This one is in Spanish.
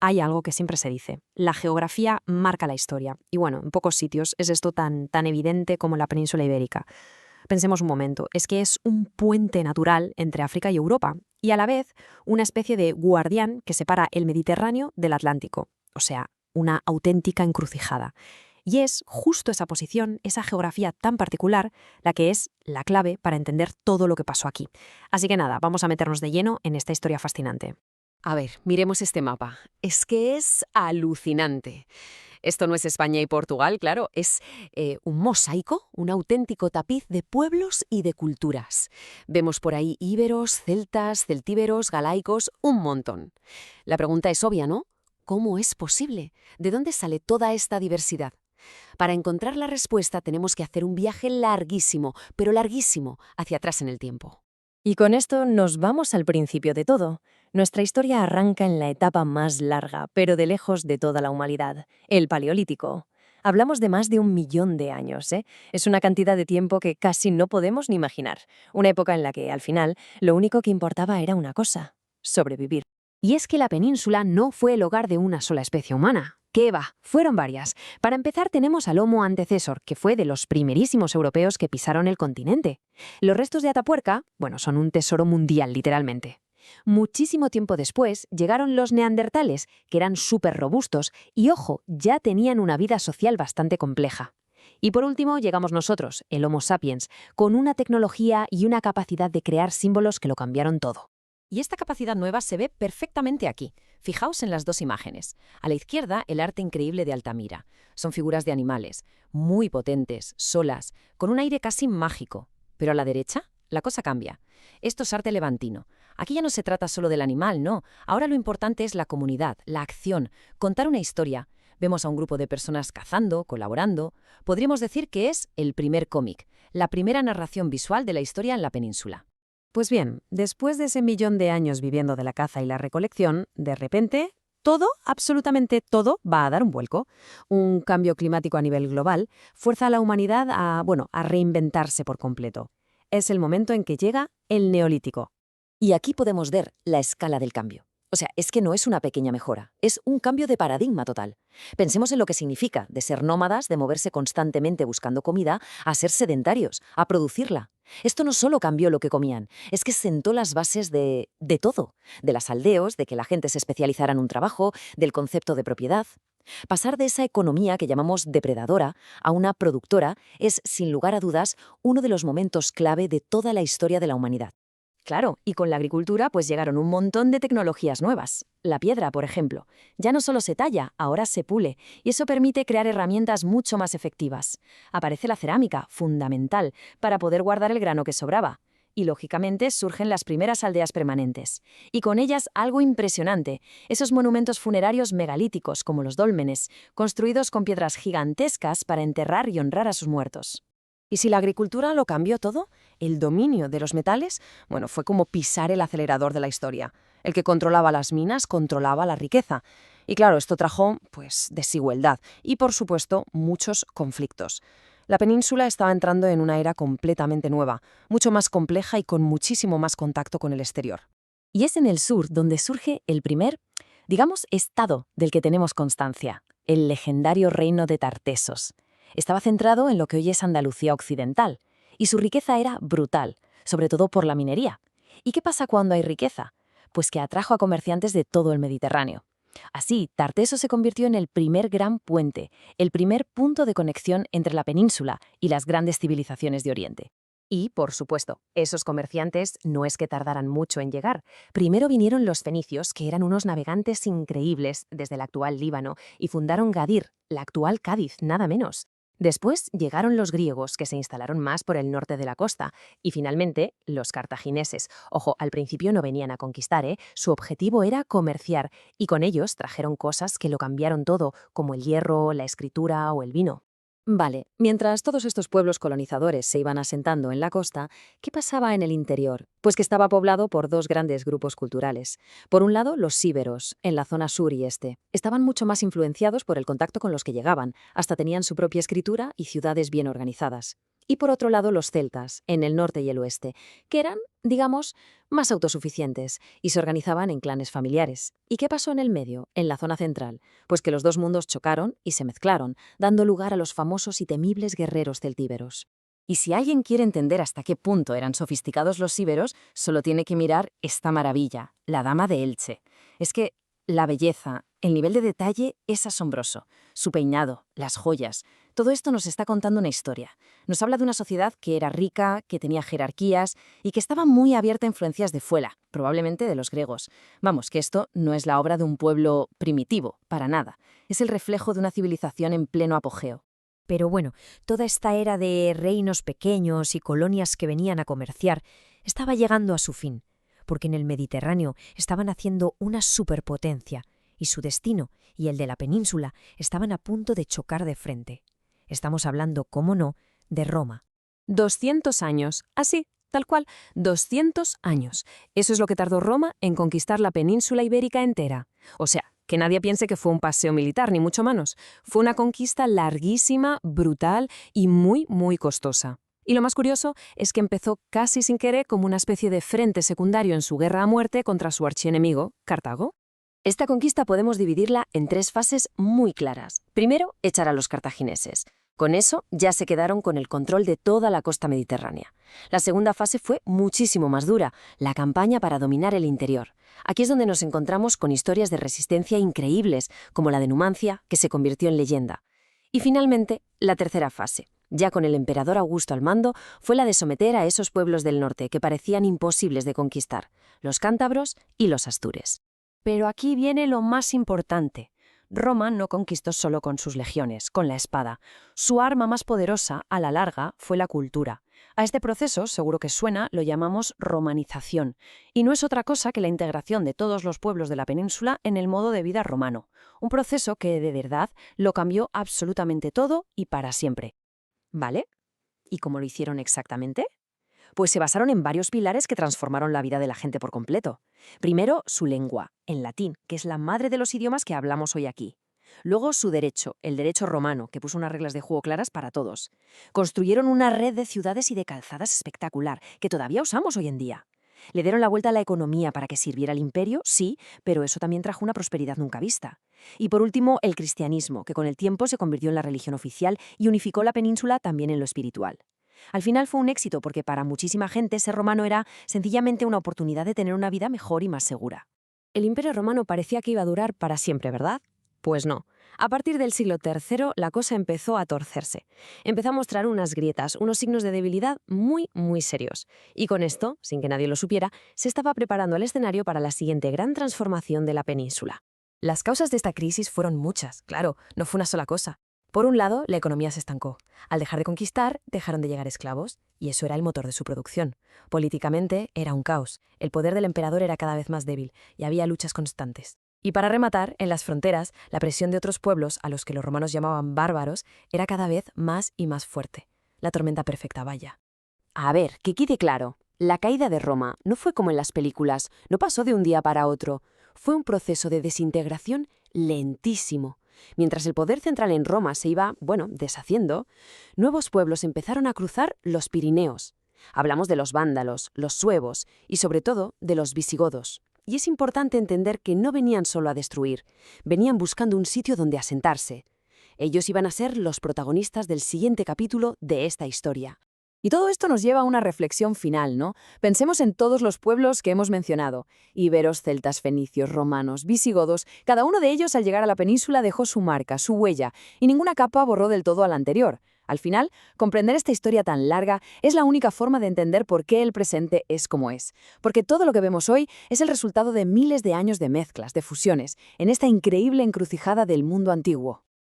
Hay algo que siempre se dice, la geografía marca la historia. Y bueno, en pocos sitios es esto tan evidente como en la península ibérica. Pensemos un momento, es que es un puente natural entre África y Europa, y a la vez una especie de guardián que separa el Mediterráneo del Atlántico, o sea, una auténtica encrucijada. Y es justo esa posición, esa geografía tan particular, la que es la clave para entender todo lo que pasó aquí. Así que nada, vamos a meternos de lleno en esta historia fascinante. A ver, miremos este mapa. Es que es alucinante. Esto no es España y Portugal, claro, es un mosaico, un auténtico tapiz de pueblos y de culturas. Vemos por ahí íberos, celtas, celtíberos, galaicos, un montón. La pregunta es obvia, ¿no? ¿Cómo es posible? ¿De dónde sale toda esta diversidad? Para encontrar la respuesta tenemos que hacer un viaje larguísimo, pero larguísimo, hacia atrás en el tiempo. Y con esto nos vamos al principio de todo. Nuestra historia arranca en la etapa más larga, pero de lejos de toda la humanidad, el Paleolítico. Hablamos de más de 1 millón de años, ¿eh? Es una cantidad de tiempo que casi no podemos ni imaginar. Una época en la que, al final, lo único que importaba era una cosa: sobrevivir. Y es que la península no fue el hogar de una sola especie humana. ¿Qué va? Fueron varias. Para empezar tenemos al Homo antecesor, que fue de los primerísimos europeos que pisaron el continente. Los restos de Atapuerca, bueno, son un tesoro mundial, literalmente. Muchísimo tiempo después llegaron los neandertales, que eran súper robustos y, ojo, ya tenían una vida social bastante compleja. Y por último llegamos nosotros, el Homo sapiens, con una tecnología y una capacidad de crear símbolos que lo cambiaron todo. Y esta capacidad nueva se ve perfectamente aquí. Fijaos en las dos imágenes. A la izquierda, el arte increíble de Altamira. Son figuras de animales, muy potentes, solas, con un aire casi mágico. Pero a la derecha, la cosa cambia. Esto es arte levantino. Aquí ya no se trata solo del animal, no. Ahora lo importante es la comunidad, la acción, contar una historia. Vemos a un grupo de personas cazando, colaborando. Podríamos decir que es el primer cómic, la primera narración visual de la historia en la península. Pues bien, después de ese 1 millón de años viviendo de la caza y la recolección, de repente, todo, absolutamente todo, va a dar un vuelco. Un cambio climático a nivel global fuerza a la humanidad a reinventarse por completo. Es el momento en que llega el Neolítico. Y aquí podemos ver la escala del cambio. O sea, es que no es una pequeña mejora, es un cambio de paradigma total. Pensemos en lo que significa de ser nómadas, de moverse constantemente buscando comida, a ser sedentarios, a producirla. Esto no solo cambió lo que comían, es que sentó las bases de todo, de las aldeos, de que la gente se especializara en un trabajo, del concepto de propiedad. Pasar de esa economía que llamamos depredadora a una productora es, sin lugar a dudas, uno de los momentos clave de toda la historia de la humanidad. Claro, y con la agricultura pues llegaron un montón de tecnologías nuevas. La piedra, por ejemplo, ya no solo se talla, ahora se pule, y eso permite crear herramientas mucho más efectivas. Aparece la cerámica, fundamental, para poder guardar el grano que sobraba. Y lógicamente surgen las primeras aldeas permanentes. Y con ellas algo impresionante, esos monumentos funerarios megalíticos como los dólmenes, construidos con piedras gigantescas para enterrar y honrar a sus muertos. ¿Y si la agricultura lo cambió todo? El dominio de los metales, bueno, fue como pisar el acelerador de la historia. El que controlaba las minas controlaba la riqueza. Y claro, esto trajo, pues, desigualdad y, por supuesto, muchos conflictos. La península estaba entrando en una era completamente nueva, mucho más compleja y con muchísimo más contacto con el exterior. Y es en el sur donde surge el primer, digamos, estado del que tenemos constancia, el legendario reino de Tartesos. Estaba centrado en lo que hoy es Andalucía occidental, y su riqueza era brutal, sobre todo por la minería. ¿Y qué pasa cuando hay riqueza? Pues que atrajo a comerciantes de todo el Mediterráneo. Así, Tartesos se convirtió en el primer gran puente, el primer punto de conexión entre la península y las grandes civilizaciones de Oriente. Y, por supuesto, esos comerciantes no es que tardaran mucho en llegar. Primero vinieron los fenicios, que eran unos navegantes increíbles desde el actual Líbano, y fundaron Gadir, la actual Cádiz, nada menos. Después llegaron los griegos, que se instalaron más por el norte de la costa, y finalmente los cartagineses. Ojo, al principio no venían a conquistar, ¿eh? Su objetivo era comerciar, y con ellos trajeron cosas que lo cambiaron todo, como el hierro, la escritura o el vino. Vale, mientras todos estos pueblos colonizadores se iban asentando en la costa, ¿qué pasaba en el interior? Pues que estaba poblado por dos grandes grupos culturales. Por un lado, los íberos, en la zona sur y este. Estaban mucho más influenciados por el contacto con los que llegaban, hasta tenían su propia escritura y ciudades bien organizadas. Y por otro lado, los celtas, en el norte y el oeste, que eran, digamos, más autosuficientes y se organizaban en clanes familiares. ¿Y qué pasó en el medio, en la zona central? Pues que los dos mundos chocaron y se mezclaron, dando lugar a los famosos y temibles guerreros celtíberos. Y si alguien quiere entender hasta qué punto eran sofisticados los íberos, solo tiene que mirar esta maravilla, la Dama de Elche. Es que la belleza, el nivel de detalle es asombroso. Su peinado, las joyas, todo esto nos está contando una historia. Nos habla de una sociedad que era rica, que tenía jerarquías y que estaba muy abierta a influencias de fuera, probablemente de los griegos. Vamos, que esto no es la obra de un pueblo primitivo, para nada. Es el reflejo de una civilización en pleno apogeo. Pero bueno, toda esta era de reinos pequeños y colonias que venían a comerciar estaba llegando a su fin, porque en el Mediterráneo estaban haciendo una superpotencia y su destino y el de la península estaban a punto de chocar de frente. Estamos hablando, cómo no, de Roma. 200 años, así, tal cual, 200 años. Eso es lo que tardó Roma en conquistar la península ibérica entera. O sea, que nadie piense que fue un paseo militar, ni mucho menos. Fue una conquista larguísima, brutal y muy, muy costosa. Y lo más curioso es que empezó casi sin querer como una especie de frente secundario en su guerra a muerte contra su archienemigo, Cartago. Esta conquista podemos dividirla en 3 fases muy claras. Primero, echar a los cartagineses. Con eso ya se quedaron con el control de toda la costa mediterránea. La segunda fase fue muchísimo más dura, la campaña para dominar el interior. Aquí es donde nos encontramos con historias de resistencia increíbles, como la de Numancia, que se convirtió en leyenda. Y finalmente, la tercera fase, ya con el emperador Augusto al mando, fue la de someter a esos pueblos del norte que parecían imposibles de conquistar, los cántabros y los astures. Pero aquí viene lo más importante. Roma no conquistó solo con sus legiones, con la espada. Su arma más poderosa, a la larga, fue la cultura. A este proceso, seguro que suena, lo llamamos romanización. Y no es otra cosa que la integración de todos los pueblos de la península en el modo de vida romano. Un proceso que, de verdad, lo cambió absolutamente todo y para siempre. ¿Vale? ¿Y cómo lo hicieron exactamente? Pues se basaron en varios pilares que transformaron la vida de la gente por completo. Primero, su lengua, en latín, que es la madre de los idiomas que hablamos hoy aquí. Luego, su derecho, el derecho romano, que puso unas reglas de juego claras para todos. Construyeron una red de ciudades y de calzadas espectacular, que todavía usamos hoy en día. Le dieron la vuelta a la economía para que sirviera al imperio, sí, pero eso también trajo una prosperidad nunca vista. Y por último, el cristianismo, que con el tiempo se convirtió en la religión oficial y unificó la península también en lo espiritual. Al final fue un éxito porque para muchísima gente ser romano era sencillamente una oportunidad de tener una vida mejor y más segura. El Imperio Romano parecía que iba a durar para siempre, ¿verdad? Pues no. A partir del siglo III, la cosa empezó a torcerse. Empezó a mostrar unas grietas, unos signos de debilidad muy, muy serios. Y con esto, sin que nadie lo supiera, se estaba preparando el escenario para la siguiente gran transformación de la península. Las causas de esta crisis fueron muchas, claro, no fue una sola cosa. Por un lado, la economía se estancó. Al dejar de conquistar, dejaron de llegar esclavos, y eso era el motor de su producción. Políticamente, era un caos. El poder del emperador era cada vez más débil, y había luchas constantes. Y para rematar, en las fronteras, la presión de otros pueblos, a los que los romanos llamaban bárbaros, era cada vez más y más fuerte. La tormenta perfecta, vaya. A ver, que quede claro. La caída de Roma no fue como en las películas, no pasó de un día para otro. Fue un proceso de desintegración lentísimo. Mientras el poder central en Roma se iba, deshaciendo, nuevos pueblos empezaron a cruzar los Pirineos. Hablamos de los vándalos, los suevos y, sobre todo, de los visigodos. Y es importante entender que no venían solo a destruir, venían buscando un sitio donde asentarse. Ellos iban a ser los protagonistas del siguiente capítulo de esta historia. Y todo esto nos lleva a una reflexión final, ¿no? Pensemos en todos los pueblos que hemos mencionado. Iberos, celtas, fenicios, romanos, visigodos. Cada uno de ellos al llegar a la península dejó su marca, su huella, y ninguna capa borró del todo a la anterior. Al final, comprender esta historia tan larga es la única forma de entender por qué el presente es como es. Porque todo lo que vemos hoy es el resultado de miles de años de mezclas, de fusiones, en esta increíble encrucijada del mundo antiguo.